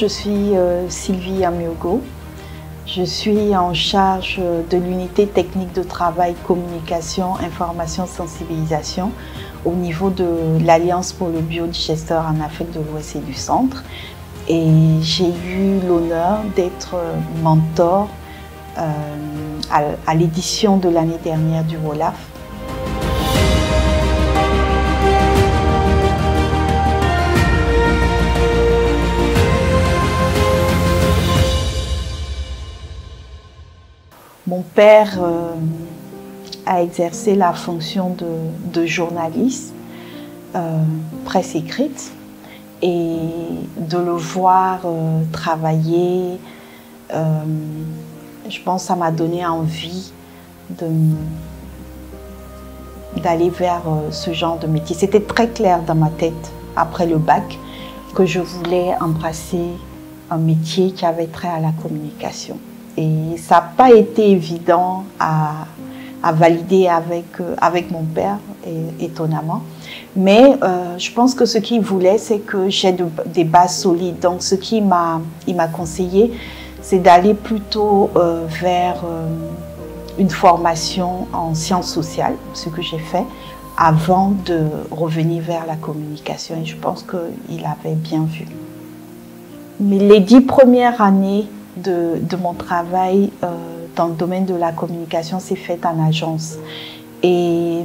Je suis Sylvie Amiogo. Je suis en charge de l'unité technique de travail, communication, information, sensibilisation au niveau de l'Alliance pour le biodigesteur en Afrique de l'Ouest et du Centre. Et j'ai eu l'honneur d'être mentor à l'édition de l'année dernière du WOLAF. Mon père a exercé la fonction de journaliste, presse écrite, et de le voir travailler, je pense que ça m'a donné envie d'aller vers ce genre de métier. C'était très clair dans ma tête, après le bac, que je voulais embrasser un métier qui avait trait à la communication. Et ça n'a pas été évident à valider avec mon père, étonnamment. Mais je pense que ce qu'il voulait, c'est que j'ai des bases solides. Donc ce qu'il m'a conseillé, c'est d'aller plutôt vers une formation en sciences sociales, ce que j'ai fait, avant de revenir vers la communication. Et je pense qu'il avait bien vu. Mais les 10 premières années de mon travail dans le domaine de la communication s'est fait en agence. Et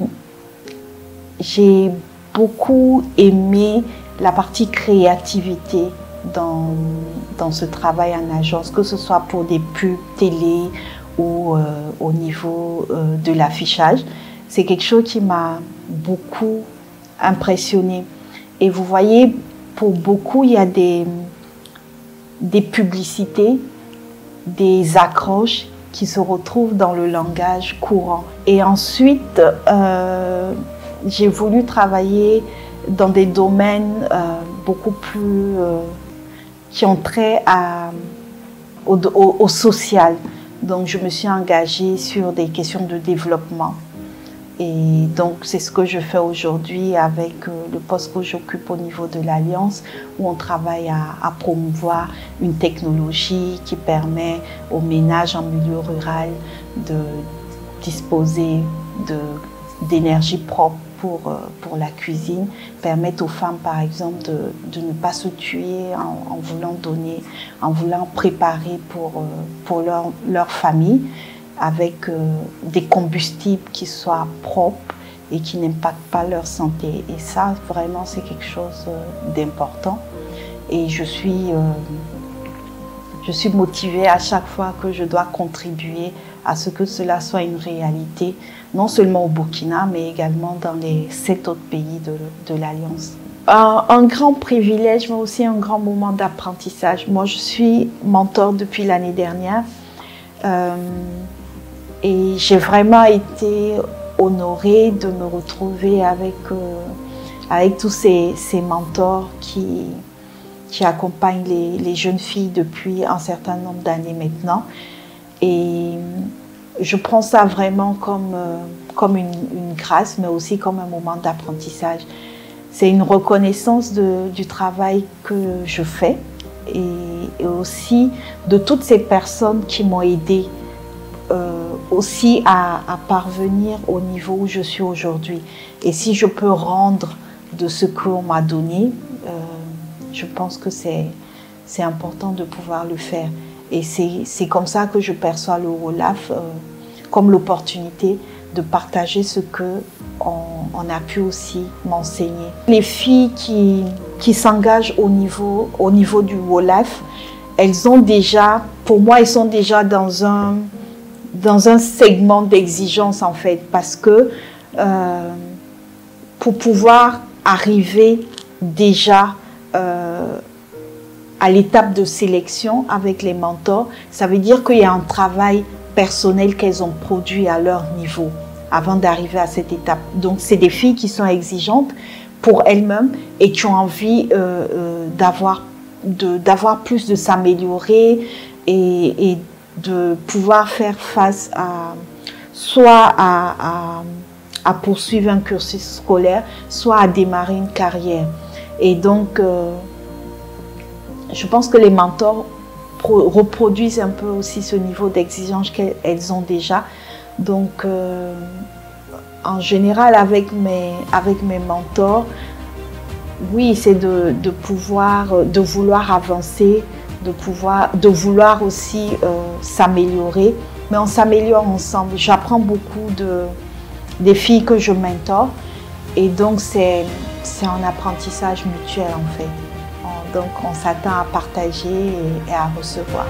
j'ai beaucoup aimé la partie créativité dans ce travail en agence, que ce soit pour des pubs télé ou au niveau de l'affichage. C'est quelque chose qui m'a beaucoup impressionnée. Et vous voyez, pour beaucoup, il y a des publicités, des accroches qui se retrouvent dans le langage courant. Et ensuite, j'ai voulu travailler dans des domaines beaucoup plus qui ont trait au social. Donc, je me suis engagée sur des questions de développement. Et donc, c'est ce que je fais aujourd'hui avec le poste que j'occupe au niveau de l'Alliance, où on travaille à promouvoir une technologie qui permet aux ménages en milieu rural de disposer d'énergie propre pour la cuisine, permettre aux femmes, par exemple, de ne pas se tuer en voulant donner, en voulant préparer pour leur famille, avec des combustibles qui soient propres et qui n'impactent pas leur santé. Et ça, vraiment, c'est quelque chose d'important. Et je suis motivée à chaque fois que je dois contribuer à ce que cela soit une réalité, non seulement au Burkina, mais également dans les 7 autres pays de l'Alliance. Un grand privilège, mais aussi un grand moment d'apprentissage. Moi, je suis mentor depuis l'année dernière. Et j'ai vraiment été honorée de me retrouver avec tous ces mentors qui accompagnent les jeunes filles depuis un certain nombre d'années maintenant. Et je prends ça vraiment comme une grâce, mais aussi comme un moment d'apprentissage. C'est une reconnaissance du travail que je fais et aussi de toutes ces personnes qui m'ont aidée aussi à parvenir au niveau où je suis aujourd'hui. Et si je peux rendre de ce qu'on m'a donné, je pense que c'est important de pouvoir le faire. Et c'est comme ça que je perçois le WOLAF, comme l'opportunité de partager ce qu'on a pu aussi m'enseigner. Les filles qui s'engagent au niveau du WOLAF, elles ont déjà, pour moi, elles sont déjà dans un segment d'exigence en fait, parce que pour pouvoir arriver déjà à l'étape de sélection avec les mentors, ça veut dire qu'il y a un travail personnel qu'elles ont produit à leur niveau avant d'arriver à cette étape. Donc c'est des filles qui sont exigeantes pour elles-mêmes et qui ont envie d'avoir plus, de s'améliorer et de pouvoir faire face soit à poursuivre un cursus scolaire, soit à démarrer une carrière. Et donc, je pense que les mentors reproduisent un peu aussi ce niveau d'exigence qu'elles ont déjà. Donc, en général, avec mes mentors, oui, c'est de vouloir avancer, de vouloir aussi s'améliorer, mais on s'améliore ensemble. J'apprends beaucoup des filles que je mentore, et donc c'est un apprentissage mutuel en fait. Donc on s'attend à partager et à recevoir.